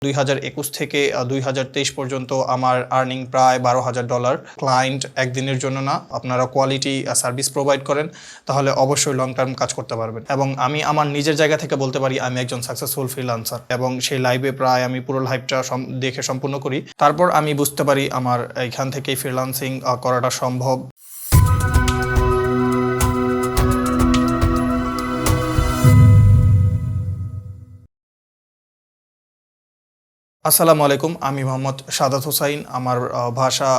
2021 থেকে 2023 পর্যন্ত আমার আর্নিং প্রায় $12,000। ক্লায়েন্ট একদিনের জন্য না, আপনারা কোয়ালিটি সার্ভিস প্রোভাইড করেন তাহলে অবশ্যই লং টার্ম কাজ করতে পারবেন। এবং আমি আমার নিজের জায়গা থেকে বলতে পারি আমি একজন সাকসেসফুল ফ্রিল্যান্সার, এবং সেই লাইভে প্রায় আমি পুরো লাইভটা দেখে সম্পূর্ণ করি। তারপর আমি বুঝতে পারি আমার এইখান থেকেই ফ্রিল্যান্সিং করাটা সম্ভব। আসসালামু আলাইকুম, আমি মোহাম্মদ সাদাত হোসাইন। আমার ভাষা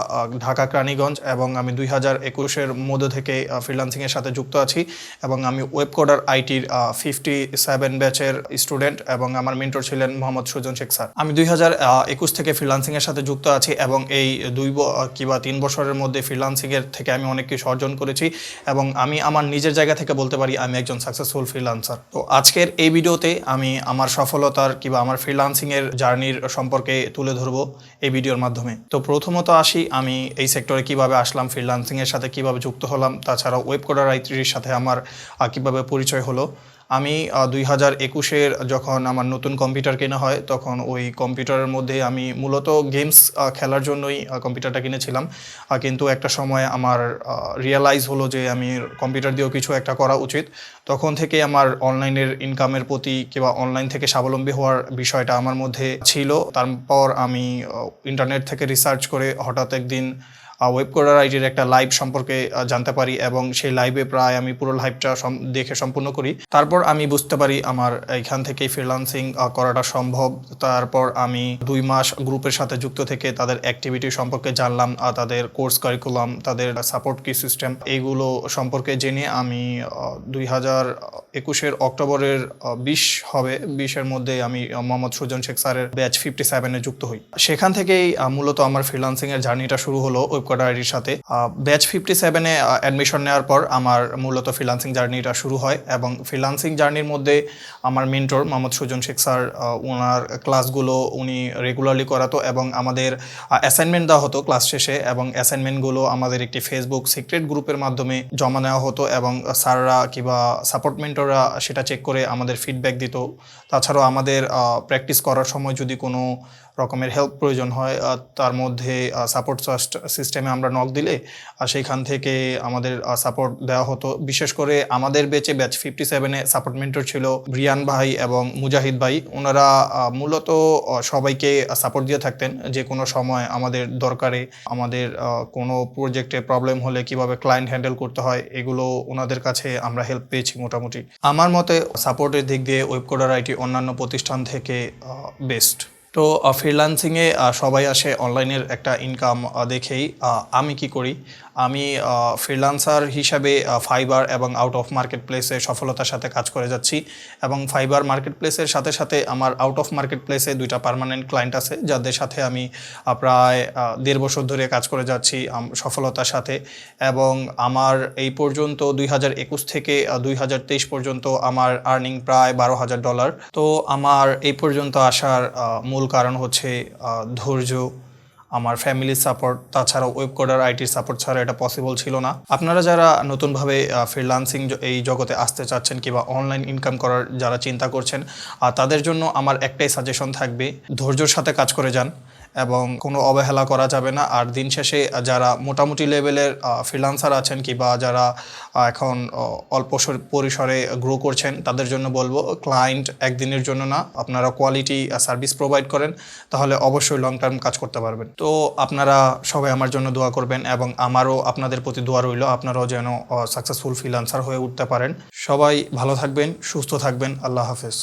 ঢাকা কেরানীগঞ্জ, এবং আমি 2021-এর মধ্য থেকে ফ্রিল্যান্সিংয়ের সাথে যুক্ত আছি, এবং আমি ওয়েবকোডার-ITর 57 ব্যাচের স্টুডেন্ট, এবং আমার মেন্টর ছিলেন মোহাম্মদ সুজন শেখ স্যার। আমি 2021 থেকে ফ্রিল্যান্সিংয়ের সাথে যুক্ত আছি, এবং এই 2 বা 3 বছরের মধ্যে ফ্রিল্যান্সিংয়ের থেকে আমি অনেক কিছু অর্জন করেছি, এবং আমি আমার নিজের জায়গা থেকে বলতে পারি আমি একজন সাকসেসফুল ফ্রিল্যান্সার। তো আজকের এই ভিডিওতে আমি আমার সফলতার আমার ফ্রিল্যান্সিংয়ের জার্নির সম্পর্কে তুলে ধরবো এই ভিডিওর মাধ্যমে। তো প্রথমত আসি, আমি এই সেক্টরে কিভাবে আসলাম, ফ্রিল্যান্সিংয়ের সাথে কিভাবে যুক্ত হলাম, তাছাড়া ওয়েবকোডার-ITর সাথে আমার কিভাবে পরিচয় হলো। আমি 2021-এর যখন আমার নতুন কম্পিউটার কেনা হয়, তখন ওই কম্পিউটারের মধ্যে আমি মূলত গেমস খেলার জন্যই কম্পিউটারটা কিনেছিলাম। কিন্তু একটা সময় আমার রিয়েলাইজ হলো যে আমি কম্পিউটার দিয়েও কিছু একটা করা উচিত। তখন থেকে আমার অনলাইনের ইনকামের প্রতি অনলাইন থেকে স্বাবলম্বী হওয়ার বিষয়টা আমার মধ্যে ছিল। তারপর আমি ইন্টারনেট থেকে রিসার্চ করে হঠাৎ একদিন ওয়েবকোডার-ITর একটা লাইভ সম্পর্কে জানতে পারি, এবং সেই লাইভে প্রায় আমি পুরো লাইভটা দেখে সম্পূর্ণ করি। তারপর আমি বুঝতে পারি আমার এইখান থেকেই ফ্রিল্যান্সিং করাটা সম্ভব। তারপর আমি 2 মাস গ্রুপের সাথে যুক্ত থেকে তাদের অ্যাক্টিভিটি সম্পর্কে জানলাম, তাদের কোর্স কারিকুলাম, তাদের সাপোর্ট কি সিস্টেম, এইগুলো সম্পর্কে জেনে আমি 2021-এর অক্টোবরের 20-এর মধ্যে আমি মোহাম্মদ সুজন শেখ স্যারের ব্যাচ 57-এ যুক্ত হই। সেখান থেকেই মূলত আমার ফ্রিল্যান্সিংয়ের জার্নিটা শুরু হলো ওয়েবকোডার-ITর সাথে। ব্যাচ 57-এ অ্যাডমিশন নেওয়ার পর আমার মূলত ফ্রিল্যান্সিং জার্নিটা শুরু হয়, এবং ফ্রিল্যান্সিং জার্নির মধ্যে আমার মেন্টর মোহাম্মদ সুজন শেখ স্যার, ওনার ক্লাসগুলো উনি রেগুলারলি করাতো, এবং আমাদের অ্যাসাইনমেন্ট দেওয়া হতো ক্লাস শেষে, এবং অ্যাসাইনমেন্টগুলো আমাদের একটি ফেসবুক সিক্রেট গ্রুপের মাধ্যমে জমা নেওয়া হতো, এবং স্যাররা সাপোর্ট মেন্টররা সেটা চেক করে আমাদের ফিডব্যাক দিত। তাছাড়াও আমাদের প্র্যাকটিস করার সময় যদি কোনো রকমের হেল্প প্রয়োজন হয়, তার মধ্যে সাপোর্ট সিস্টেমে আমরা নক দিলে সেইখান থেকে আমাদের সাপোর্ট দেওয়া হতো। বিশেষ করে আমাদের ব্যাচ 57-এ সাপোর্ট মেন্টর ছিল রিয়ান ভাই এবং মুজাহিদ ভাই। ওনারা মূলত সবাইকে সাপোর্ট দিয়ে থাকতেন যে কোনো সময় আমাদের দরকারে, আমাদের কোনো প্রজেক্টে প্রবলেম হলে কিভাবে ক্লায়েন্ট হ্যান্ডেল করতে হয়, এগুলো ওনাদের কাছে আমরা হেল্প পেয়েছি মোটামুটি। আমার মতে সাপোর্টের দিক দিয়ে ওয়েবকোডার-IT অন্যান্য প্রতিষ্ঠান থেকে বেস্ট। তো ফ্রিল্যান্সিংয়ে সবাই আসে অনলাইনের একটা ইনকাম দেখেই। আমি কি করি, আমি ফ্রিল্যান্সার হিসাবে ফাইবার এবং আউট অফ মার্কেট প্লেসে সফলতার সাথে কাজ করে যাচ্ছি, এবং ফাইবার মার্কেট প্লেসের সাথে সাথে আমার আউট অফ মার্কেট প্লেসে 2টা পার্মানেন্ট ক্লায়েন্ট আছে, যাদের সাথে আমি প্রায় 1.5 বছর ধরে কাজ করে যাচ্ছি সফলতার সাথে। এবং আমার এই পর্যন্ত 2021 থেকে 2023 পর্যন্ত আমার আর্নিং প্রায় $12,000। তো আমার এই পর্যন্ত আসার মূল কারণ হচ্ছে ধৈর্য, আমার ফ্যামিলির সাপোর্ট, তাছাড়াও ওয়েবকোডার-ITর সাপোর্ট ছাড়া এটা পসিবল ছিল না। আপনারা যারা নতুনভাবে ফ্রিল্যান্সিং এই জগতে আসতে চাচ্ছেন কিংবা অনলাইন ইনকাম করার যারা চিন্তা করছেন, তাদের জন্য আমার একটাই সাজেশন থাকবে, ধৈর্যের সাথে কাজ করে যান, এবং কোনো অবহেলা করা যাবে না। আর দিন শেষে যারা মোটামুটি লেভেলের ফ্রিল্যান্সার আছেন কিংবা যারা এখন অল্প পরিসরে গ্রো করছেন, তাদের জন্য বলবো ক্লায়েন্ট একদিনের জন্য না, আপনারা কোয়ালিটি সার্ভিস প্রোভাইড করেন তাহলে অবশ্যই লং টার্ম কাজ করতে পারবেন। তো আপনারা সবাই আমার জন্য দোয়া করবেন, এবং আমারও আপনাদের প্রতি দোয়া রইল, আপনারাও যেন সাকসেসফুল ফ্রিল্যান্সার হয়ে উঠতে পারেন। সবাই ভালো থাকবেন, সুস্থ থাকবেন। আল্লাহ হাফেজ।